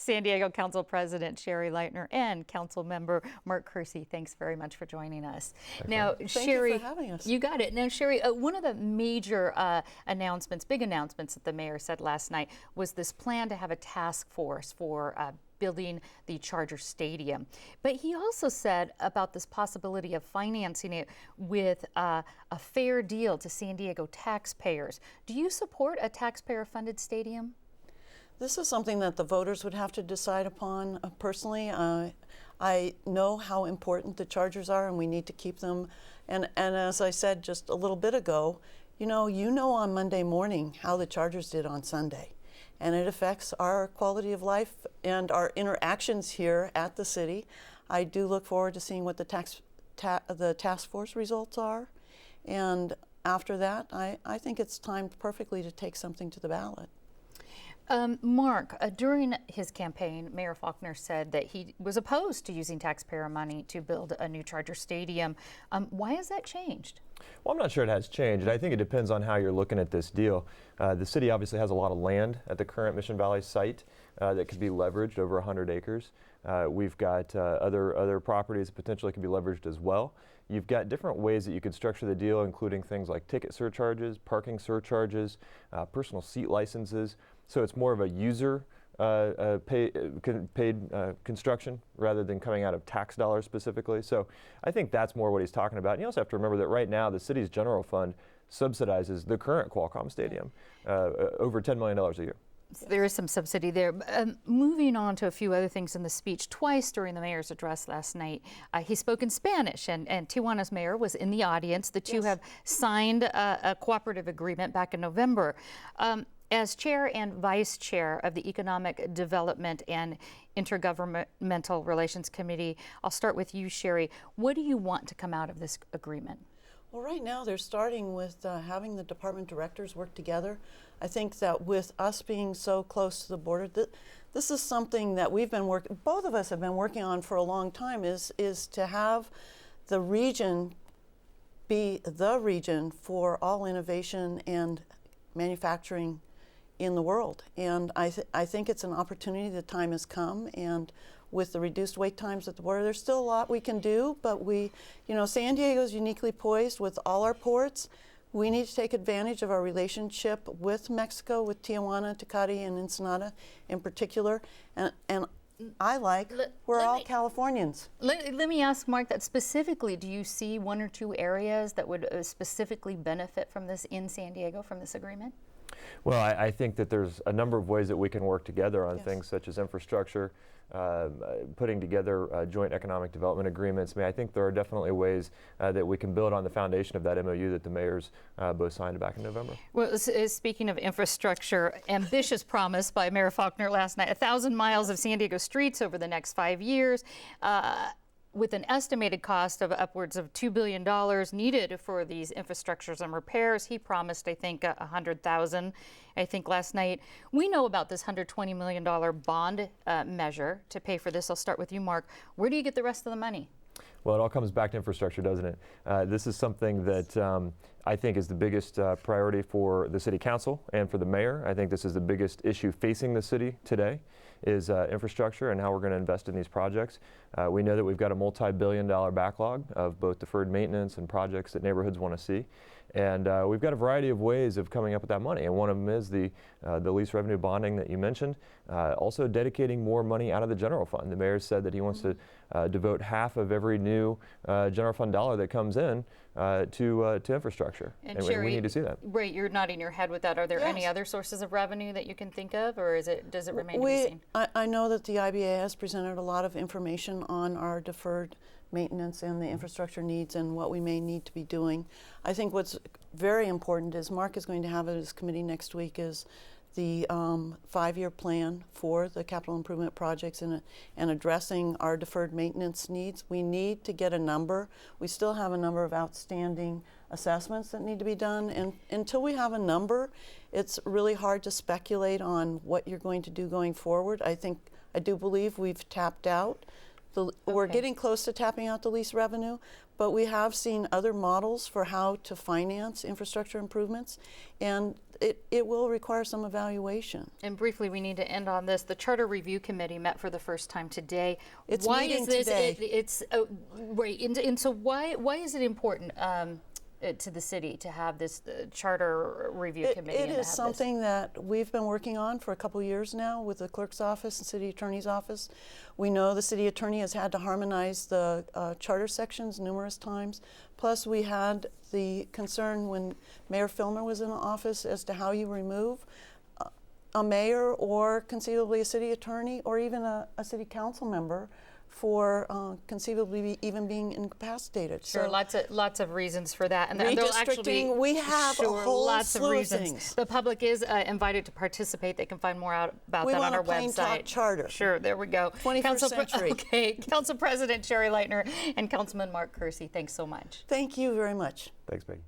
San Diego Council President Sherry Leitner and Council Member Mark Kersey. Thanks very much for joining us. Now, Sherry, thank you for having us. You got it. Now, Sherry, one of the major big announcements that the mayor said last night was this plan to have a task force for building the Charger Stadium. But he also said about this possibility of financing it with a fair deal to San Diego taxpayers. Do you support a taxpayer-funded stadium? This is something that the voters would have to decide upon. Personally, I know how important the Chargers are, and we need to keep them. And as I said just a little bit ago, you know on Monday morning how the Chargers did on Sunday. And it affects our quality of life and our interactions here at the city. I do look forward to seeing what the task force results are. And after that, I think it's timed perfectly to take something to the ballot. Mark, during his campaign, Mayor Faulconer said that he was opposed to using taxpayer money to build a new Charger Stadium. Why has that changed? Well, I'm not sure it has changed. I think it depends on how you're looking at this deal. The city obviously has a lot of land at the current Mission Valley site that could be leveraged, over 100 acres. We've got other properties that potentially can be leveraged as well. You've got different ways that you could structure the deal, including things like ticket surcharges, parking surcharges, personal seat licenses. So it's more of a user paid construction rather than coming out of tax dollars specifically. So I think that's more what he's talking about. And you also have to remember that right now the city's general fund subsidizes the current Qualcomm Stadium over $10 million a year. There is some subsidy there. Moving on to a few other things in the speech, twice during the mayor's address last night, he spoke in Spanish, and Tijuana's mayor was in the audience. The two have signed a cooperative agreement back in November. As chair and vice chair of the Economic Development and Intergovernmental Relations Committee, I'll start with you, Sherry. What do you want to come out of this agreement? Well, right now they're starting with having the department directors work together. I think that with us being so close to the border, this is something that we've been both of us have been working on for a long time, is to have the region be the region for all innovation and manufacturing in the world. And I think it's an opportunity. The time has come, and with the reduced wait times at the border, there's still a lot we can do, but San Diego is uniquely poised with all our ports. We need to take advantage of our relationship with Mexico, with Tijuana, Tecate, and Ensenada in particular. And we're all Californians. Let me ask Mark that specifically. Do you see one or two areas that would specifically benefit from this in San Diego, from this agreement? Well, I think that there's a number of ways that we can work together on things such as infrastructure, putting together joint economic development agreements. I think there are definitely ways that we can build on the foundation of that MOU that the mayors both signed back in November. Well, speaking of infrastructure, ambitious promise by Mayor Faulconer last night, 1,000 miles of San Diego streets over the next 5 years. With an estimated cost of upwards of $2 billion needed for these infrastructures and repairs. He promised, I think, 100,000, I think, last night. We know about this $120 million bond measure to pay for this. I'll start with you, Mark. Where do you get the rest of the money? Well, it all comes back to infrastructure, doesn't it? This is something that I think is the biggest priority for the city council and for the mayor. I think this is the biggest issue facing the city today, is infrastructure and how we're going to invest in these projects. We know that we've got a multi-billion-dollar backlog of both deferred maintenance and projects that neighborhoods want to see. And we've got a variety of ways of coming up with that money. And one of them is the lease revenue bonding that you mentioned. Also dedicating more money out of the general fund. The mayor said that he wants to devote half of every new general fund dollar that comes in to infrastructure. And Sherry, we need to see that. Right, you're nodding your head with that. Are there any other sources of revenue that you can think of, or does it remain to be seen? I know that the IBA has presented a lot of information on our deferred maintenance and the infrastructure needs and what we may need to be doing. I think what's very important is Mark is going to have at his committee next week is the 5-year plan for the capital improvement projects and addressing our deferred maintenance needs. We need to get a number. We still have a number of outstanding assessments that need to be done, and until we have a number, it's really hard to speculate on what you're going to do going forward. I do believe we've tapped out. We're getting close to tapping out the lease revenue, but we have seen other models for how to finance infrastructure improvements. And it will require some evaluation. And briefly, we need to end on this. The Charter Review Committee met for the first time today. It's why meeting is this? today. It's right. And so why is it important to the city to have this Charter Review Committee? It is something that we've been working on for a couple years now with the clerk's office and city attorney's office. We know the city attorney has had to harmonize the charter sections numerous times. Plus, we had the concern when Mayor Filmer was in office as to how you remove a mayor or conceivably a city attorney or even a city council member for conceivably even being incapacitated. Sure, So lots of reasons for that, and there'll actually be redistricting, we have a whole lots slew of of reasons. things. The public is invited to participate. They can find more out about We that want on a our plain talk website. charter. Sure, there we go. 21st century. Okay, Council President Sherry Leitner and Councilman Mark Kersey, thanks so much. Thank you very much. Thanks, Peggy.